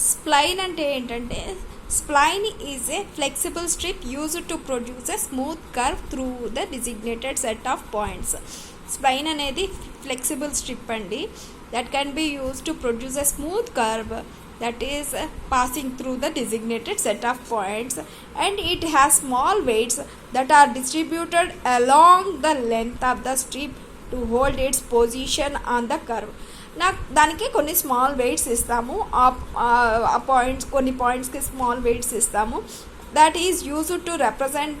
Spline అంటే ఏంటంటే spline is a flexible strip used to produce a smooth curve through the designated set of points. Spline అనేది flexible strip అండి that can be used to produce a smooth curve that is passing through the designated set of points, and it has small weights that are distributed along the length of the strip to hold its position on the curve. దానికి కొన్ని small weights ఇస్తాము, ఆ points కొన్ని పాయింట్స్కి small weights ఇస్తాము. that is used to represent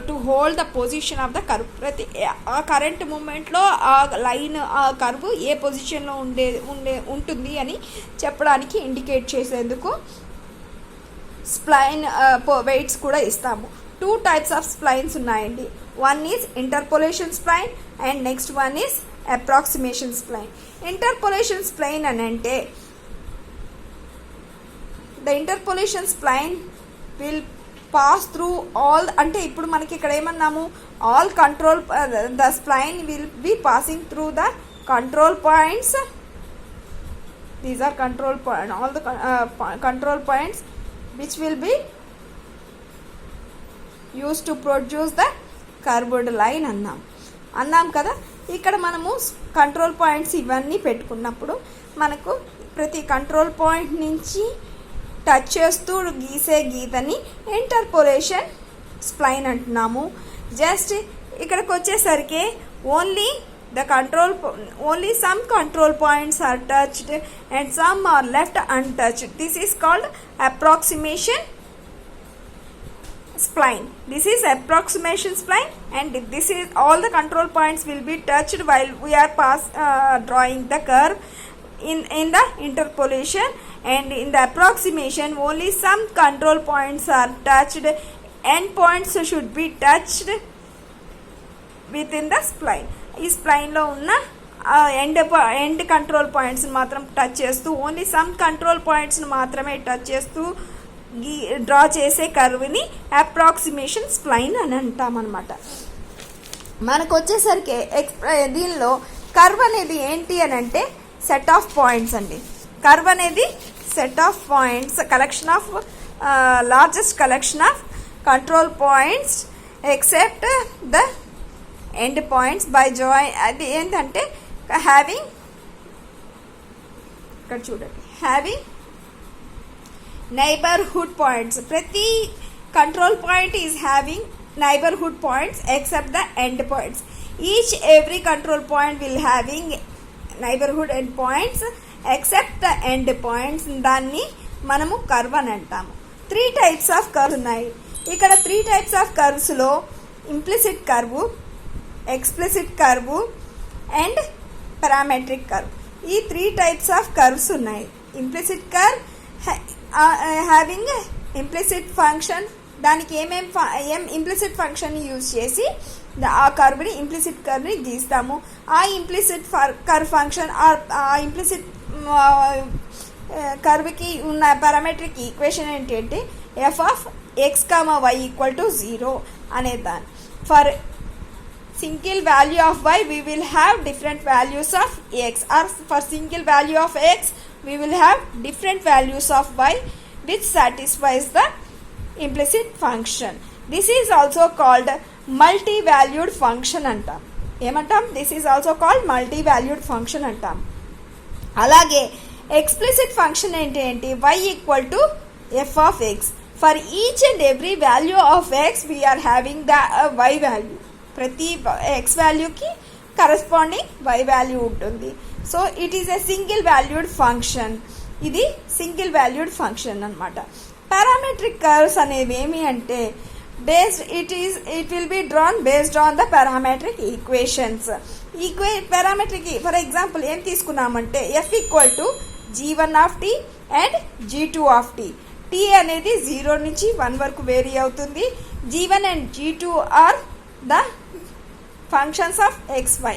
to hold the position of the curve. ప్రతి ఆ current మూమెంట్లో ఆ లైన్ ఆ కర్వ్ ఏ పొజిషన్లో ఉంటుంది అని చెప్పడానికి ఇండికేట్ చేసేందుకు స్ప్లైన్ వెయిట్స్ కూడా ఇస్తాము. 2 types ఆఫ్ స్ప్లైన్స్ ఉన్నాయండి. One is interpolation spline and next one is approximation spline. Interpolation spline అని అంటే the interpolation spline will pass through all, అంటే ఇప్పుడు మనకి ఇక్కడ ఏమన్నాము, all control the spline will be passing through the control points. These are control point, all the control points which will be use to produce the curved line అన్నాం కదా. ఇక్కడ మనము control points ఇవన్నీ పెట్టుకున్నప్పుడు మనకు ప్రతి కంట్రోల్ పాయింట్ నుంచి touch చేస్తూ గీసే గీతని ఇంటర్పోలేషన్ స్ప్లైన్ అంటున్నాము. జస్ట్ ఇక్కడికి వచ్చేసరికి only some control points are touched and some are left untouched. This is called approximation spline. This is approximation spline, and this is all the control points will be touched while we are drawing the curve. In the interpolation and in the approximation only some control points are touched, end points should be touched within the spline. ఈ స్ప్లైన్లో ఉన్న end control పాయింట్స్ని మాత్రం touch చేస్తూ only some control పాయింట్స్ని మాత్రమే touch చేస్తూ draw చేసే కర్వ్ని approximation spline అని అంటామన్నమాట. మనకు వచ్చేసరికి దీనిలో కర్వ్ అనేది ఏంటి అని అంటే సెట్ ఆఫ్ పాయింట్స్ అండి. కర్వ్ అనేది set of points, collection of largest collection of control points except the end points by join. అది ఏంటంటే హ్యావింగ్, ఇక్కడ చూడండి, హ్యావింగ్ నైబర్హుడ్ పాయింట్స్. ప్రతి control point is having neighbourhood points except the end points. Each every control point will having neighbourhood end points except the end points. దాన్ని మనము curve అని అంటాము. 3 types of curves ఉన్నాయి. ఇక్కడ 3 types of కర్వ్స్లో implicit curve, explicit curve and parametric curve. ఈ 3 types of curves ఉన్నాయి. Implicit curve having implicit function, దానికి ఏం ఇంప్లిసిట్ ఫంక్షన్ యూజ్ చేసి ఆ కర్వ్ని ఇంప్లిసిట్ కర్వ్ని గీస్తాము. ఆ ఇంప్లిసిట్ కర్వ్ ఫంక్షన్ ఆ ఇంప్లిసిట్ కర్వ్కి ఉన్న పారామెట్రిక్ ఈక్వేషన్ ఏంటంటే f(x,y) = 0 అనే దాన్ని. For single value of y we will have different values of x, or for single value of x we will have different values of y which satisfies the implicit function. This is also called multi-valued function అంటాం. ఏమంటాం? This is also called multi-valued function అంటాం. అలాగే explicit function ఏంటి? y = f(x). For each and every value of x we are having the y value. ప్రతి x వాల్యూకి corresponding y value ఉంటుంది. So it is a single valued function. ఇది single valued function అనమాట. Parametric curves అనేవి ఏమి అంటే it will be drawn based on the parametric equations. Parametric, for example, ఏం తీసుకున్నామంటే f = g1 and g2. t అనేది 0 నుంచి 1 వరకు వేరీ అవుతుంది. g1 and g2 are the functions of xy.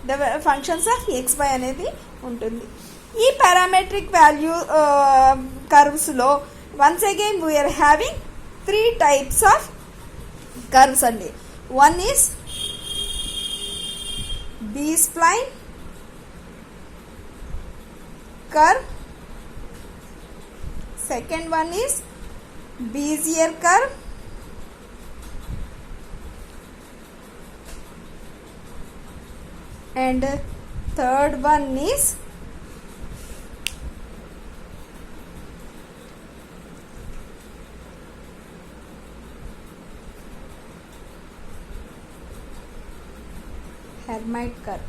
The functions of xy అనేది ఉంటుంది. ఈ పారామెట్రిక్ వాల్యూ కర్వ్స్లో once again we are having 3 types of curves అండి. One is B spline curve, second one is Bezier curve, and third one is Hermite curve.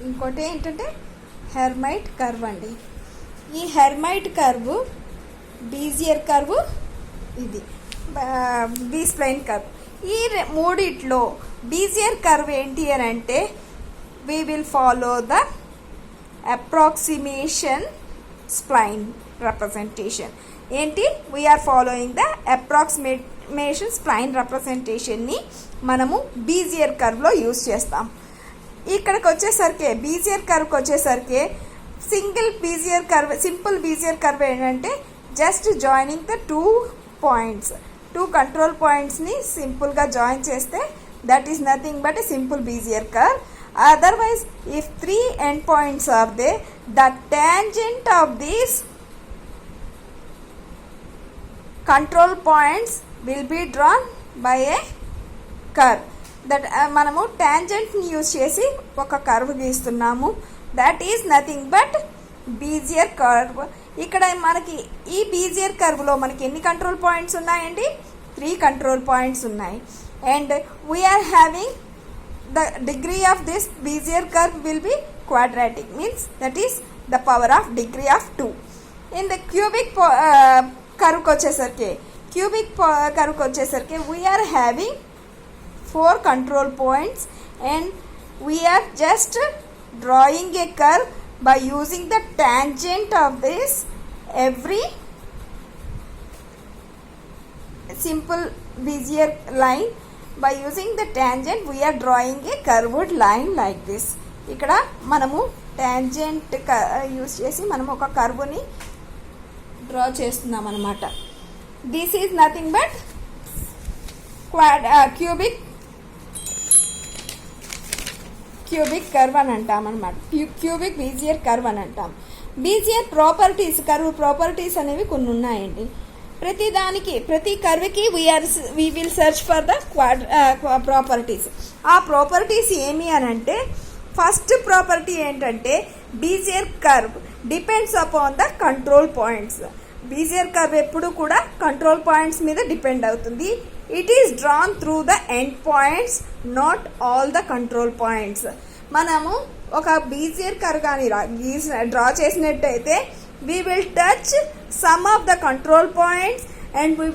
ఇంకోటి ఏంటంటే Hermite curve అండి. ఈ Hermite curve, Bezier curve, ఇది B spline curve. ఈ మూడిట్లో Bezier curve ఏంటి అని అంటే we will follow the approximation spline representation. ఏంటి, we are following the approximation spline representation ని మనము బీజియర్ కర్వ్లో యూజ్ చేస్తాం. ఇక్కడికి వచ్చేసరికి బీజియర్ కర్వ్కి వచ్చేసరికి సింపుల్ బీజియర్ కర్వ్ ఏంటంటే just joining the two control పాయింట్స్ని సింపుల్గా జాయిన్ చేస్తే that is nothing but a simple Bezier curve. Otherwise, if three endpoints are there, the tangent of these control points will be drawn by a curve. That మనము tangent ని use చేసి ఒక curve గీస్తున్నాము. That is nothing but Bezier curve. ఇక్కడ మనకి ఈ Bezier కర్వ్లో మనకి ఎన్ని control points ఉన్నాయండి? 3 కంట్రోల్ పాయింట్స్ ఉన్నాయి. And we are having the degree of this Bezier curve will be quadratic, means that is the power of degree of 2. In the cubic curve curve we are having 4 control points, and we are just drawing a curve by using the tangent of this every simple Bezier line. By using the tangent we are drawing a curved line like this. ఇక్కడ మనము tangent use చేసి మనము ఒక కర్వ్ని draw చేస్తున్నాం అన్నమాట. This is nothing but cubic curve అని అంటాం అన్నమాట. క్యూబిక్ బీజియర్ కర్వ్ అని అంటాం. బీజియర్ ప్రాపర్టీస్, కర్వ్ ప్రాపర్టీస్ అనేవి కొన్ని ఉన్నాయండి. ప్రతి కర్వ్కి we will search for the properties. ఆ ప్రాపర్టీస్ ఏమి అని అంటే, ఫస్ట్ ప్రాపర్టీ ఏంటంటే Bezier curve depends upon the control points. Bezier curve ఎప్పుడు కూడా కంట్రోల్ పాయింట్స్ మీద డిపెండ్ అవుతుంది. It is drawn through the end points, not all the control points. మనము ఒక బీజియర్ కర్వ్ కానీ డ్రా చేసినట్టయితే we will touch some of the control points, and we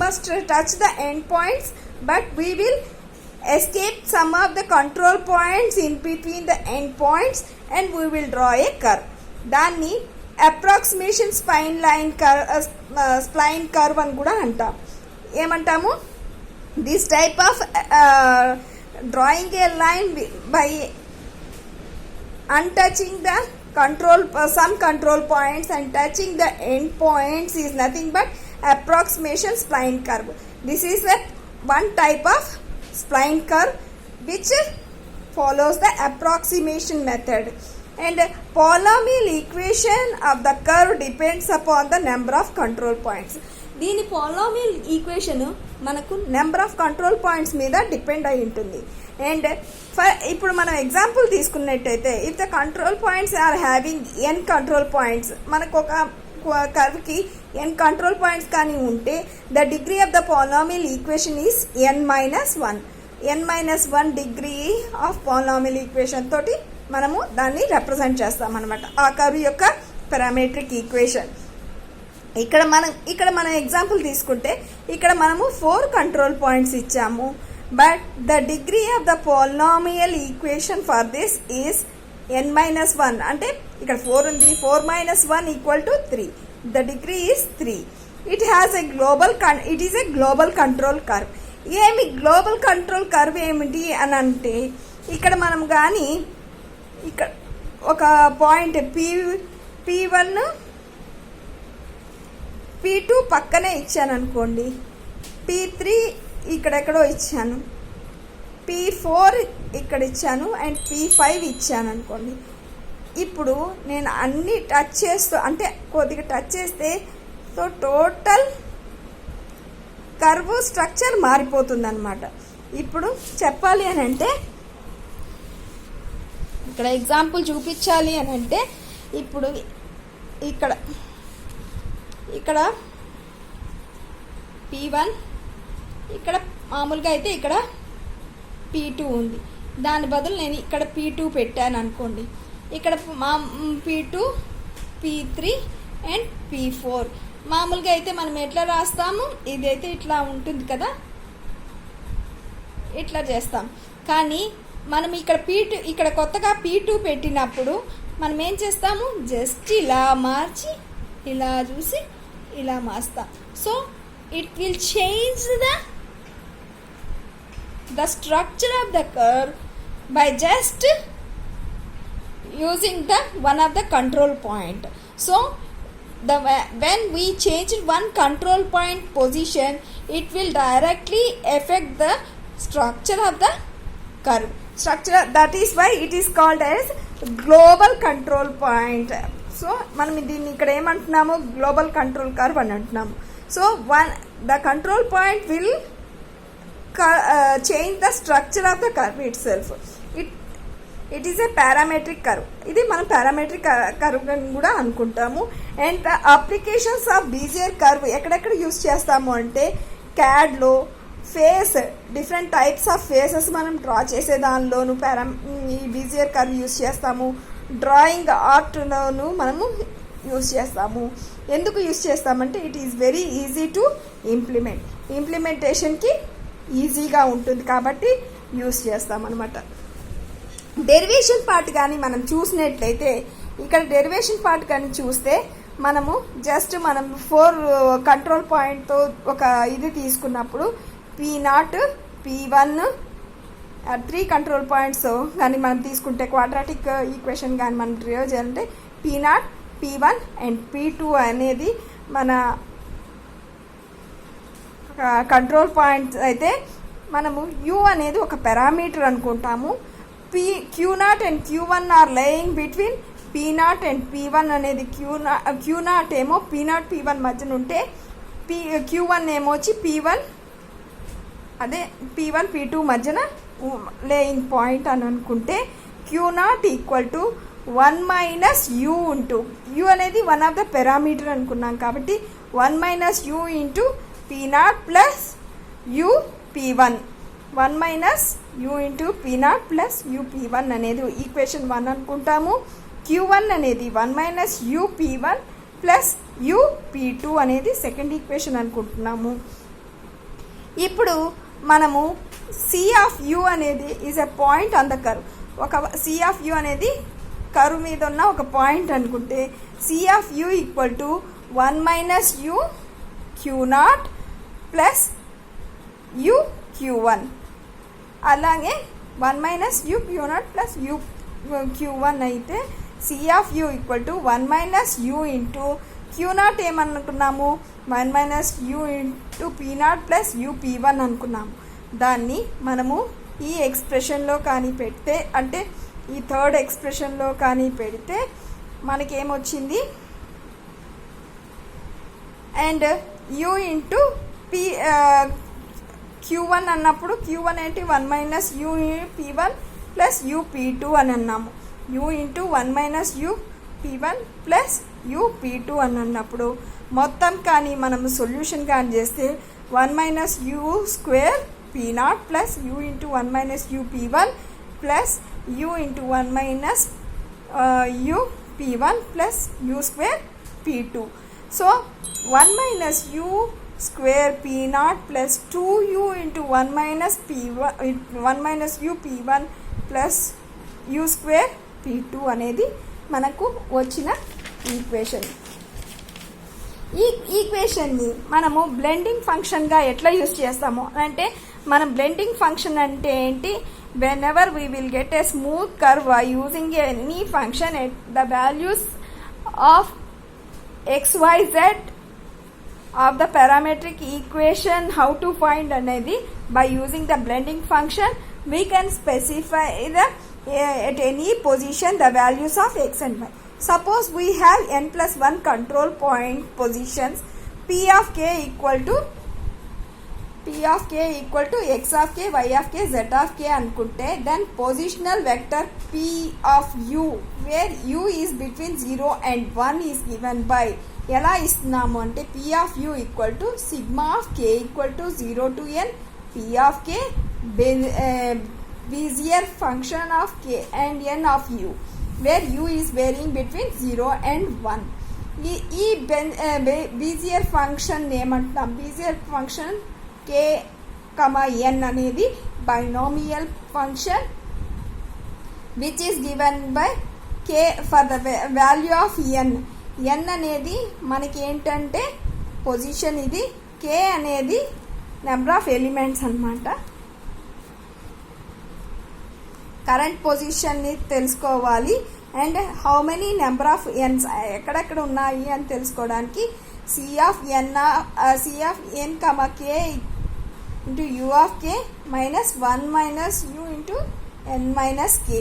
must touch the end points, but we will escape some of the control points in between the end points, and we will draw a curve. దాన్ని approximation spline curve అని కూడా అంటాం. ఏమంటాము, this type of drawing a line by untouching the some control points and touching the end points is nothing but approximation spline curve. This is one type of spline curve which follows the approximation method. And polynomial equation of the curve depends upon the number of control points. దీని polynomial equation మనకు number of control points మీద depend అయి ఉంటుంది. And ఇప్పుడు మనం example తీసుకున్నట్టయితే, if the control points are having n control points, మనకు ఒక కర్వ్కి n కంట్రోల్ పాయింట్స్ కానీ ఉంటే the degree of the polynomial equation is n-1 degree of polynomial equation తోటి మనము దాన్ని రిప్రజెంట్ చేస్తాం అన్నమాట, ఆ కర్వ్ యొక్క పారామెట్రిక్ ఈక్వేషన్. ఇక్కడ మనం ఎగ్జాంపుల్ తీసుకుంటే ఇక్కడ మనము 4 కంట్రోల్ పాయింట్స్ ఇచ్చాము. But the degree of the polynomial equation for this is n-1. అంటే ఇక్కడ 4 ఉంది, 4 - 1 = 3. The degree is 3. It is a global control curve. ఏమి గ్లోబల్ కంట్రోల్ కర్వ్ ఏమిటి అని అంటే, ఇక్కడ మనం కానీ ఇక్కడ ఒక పాయింట్ P1 P2 పక్కనే ఇచ్చాను అనుకోండి, P3 ఇక్కడెక్కడో ఇచ్చాను, P4 ఇక్కడ ఇచ్చాను, అండ్ P5 ఇచ్చాను అనుకోండి. ఇప్పుడు నేను అన్ని టచ్ చేస్తూ అంటే కొద్దిగా టచ్ చేస్తే సో టోటల్ కర్వ్ స్ట్రక్చర్ మారిపోతుంది అన్నమాట. ఇప్పుడు చెప్పాలి అని అంటే ఇక్కడ ఎగ్జాంపుల్ చూపించాలి అని అంటే ఇప్పుడు ఇక్కడ ఇక్కడ P1 ఇక్కడ మామూలుగా అయితే ఇక్కడ P2 ఉంది, దాని బదులు నేను ఇక్కడ P2 పెట్టాను అనుకోండి. ఇక్కడ P2 P3 అండ్ P4 మామూలుగా అయితే మనం ఎట్లా రాస్తాము, ఇదైతే ఇట్లా ఉంటుంది కదా, ఇట్లా చేస్తాం. కానీ మనం ఇక్కడ P2 ఇక్కడ కొత్తగా P2 పెట్టినప్పుడు మనం ఏం చేస్తాము, జస్ట్ ఇలా మార్చి ఇలా చూసి ఇలా మార్స్తాం. So it will change the structure of the curve by just using the one of the control point. So when we change one control point position, it will directly affect the structure of the curve structure. That is why it is called as global control point. So మనం దీన్ని ఇక్కడ ఏమంటున్నాము, global control curve అని అంటున్నాము. So the control point will change the structure of the curve itself. It is a parametric curve. ఇది మనం parametric curve అని కూడా అనుకుంటాము. And the applications of Bezier curve ఎక్కడెక్కడ యూస్ చేస్తాము అంటే CADలో face different types of faces మనం డ్రా చేసే దానిలోను ఈ Bezier curve యూస్ చేస్తాము. డ్రాయింగ్ ఆర్ట్లోను మనము యూస్ చేస్తాము. ఎందుకు యూస్ చేస్తామంటే it is very easy to ఇంప్లిమెంటేషన్కి ఈజీగా ఉంటుంది కాబట్టి యూస్ చేస్తామన్నమాట. డెరివేషన్ పార్ట్ కానీ మనం చూసినట్లయితే ఇక్కడ డెరివేషన్ పార్ట్ కానీ చూస్తే మనము జస్ట్ మనం 4 కంట్రోల్ పాయింట్తో ఒక ఇది తీసుకున్నప్పుడు P0 P1 3 కంట్రోల్ పాయింట్స్ కానీ మనం తీసుకుంటే క్వాడ్రాటిక్ ఈక్వేషన్ కానీ మనం డ్రైవ్ చేయాలంటే P0 P1 అండ్ P2 అనేది మన కంట్రోల్ పాయింట్స్ అయితే మనము U అనేది ఒక పారామీటర్ అనుకుంటాము. Q0 and Q1 are laying between P0 and P1 అనేది Q0 ఏమో P0 P1 మధ్యన ఉంటే Q1 ఏమో వచ్చి P1 అదే P1 P2 మధ్యన లేయింగ్ పాయింట్ అని అనుకుంటే Q0 equal to 1 minus U into U అనేది వన్ ఆఫ్ ద పారామీటర్ అనుకున్నాం కాబట్టి 1 minus U into P0 plus U P1 1 minus U into P0 plus U P1 అనేది ఈక్వేషన్ 1 అనుకుంటాము. Q1 అనేది 1 minus U P1 plus U P2 అనేది second equation అనుకుంటున్నాము. ఇప్పుడు మనము C ఆఫ్ U అనేది is a point on the curve. ఒక C of U అనేది కర్వ్ మీద ఉన్న ఒక పాయింట్ అనుకుంటే C of U equal to 1 minus U Q0 plus U Q1 అలాగే 1 minus U Q0 plus U Q1 అయితే C of U equal to 1 minus U into Q0 ఏమనుకున్నాము 1 minus U into P0 plus U P1 అనుకున్నాము. దాన్ని మనము ఈ ఎక్స్ప్రెషన్లో కానీ పెడితే అంటే ఈ థర్డ్ ఎక్స్ప్రెషన్లో కానీ పెడితే మనకేమొచ్చింది అండ్ U ఇంటూ Q1 అన్నప్పుడు Q1 ఏంటి 1 minus U P1 plus U P2 అని అన్నాము. U into 1 minus U P1 plus U P2 అని అన్నప్పుడు మొత్తం కానీ మనము సొల్యూషన్ కానీ చేస్తే 1 minus U square P0 plus U into 1 minus U P1 plus U into 1 minus U P1 plus U square P2. So 1 minus U square P0 plus 2U into 1 minus P1 1 minus U P1 plus U square P2 అనేది మనకు వచ్చిన equation. ఈ ఈక్వేషన్ని మనము blending ఫంక్షన్గా ఎట్లా use చేస్తాము అంటే మనం బ్లెండింగ్ ఫంక్షన్ అంటే ఏంటి, whenever we will get a smooth curve by using any function at the values of x, y, z of the parametric equation, how to find అనేది by using the blending function we can specify the at any position the values of x and y. Suppose we have n plus 1 control point positions, p of k equal to x of k, y of k, z of k అనుకుంటే then positional vector p of u where u is between 0 and 1 is given by ఎలా ఇస్తున్నాము అంటే p of u equal to sigma of k equal to 0 to n p of k Bezier function of k and n of u where u is varying between 0 and 1. ఈ Bezier function ఏమంటున్నాం? Bezier function k, n అనేది binomial function which is given by k for the value of n. n అనేది మనకి ఏంటంటే position, ఇది k అనేది number of elements అన్నమాట. Current పొజిషన్ని తెలుసుకోవాలి and how many number of n's ఎక్కడెక్కడ ఉన్నాయి అని తెలుసుకోవడానికి C of N comma K into U of K minus 1 minus U into N minus K.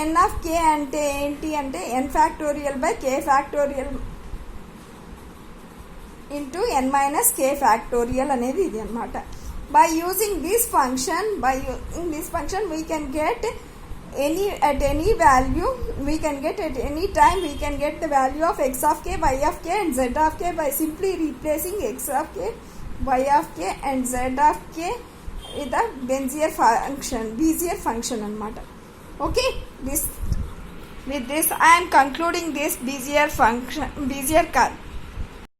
N of K అంటే ఏంటి అంటే N factorial by K factorial into N minus K factorial అనేది ఇది అన్నమాట. By using this function we can get at any value, we can get at any time, we can get the value of x of k, y of k and z of k by simply replacing x of k, y of k and z of k with the Bezier function అన్నమాట. Okay, with this I am concluding this Bezier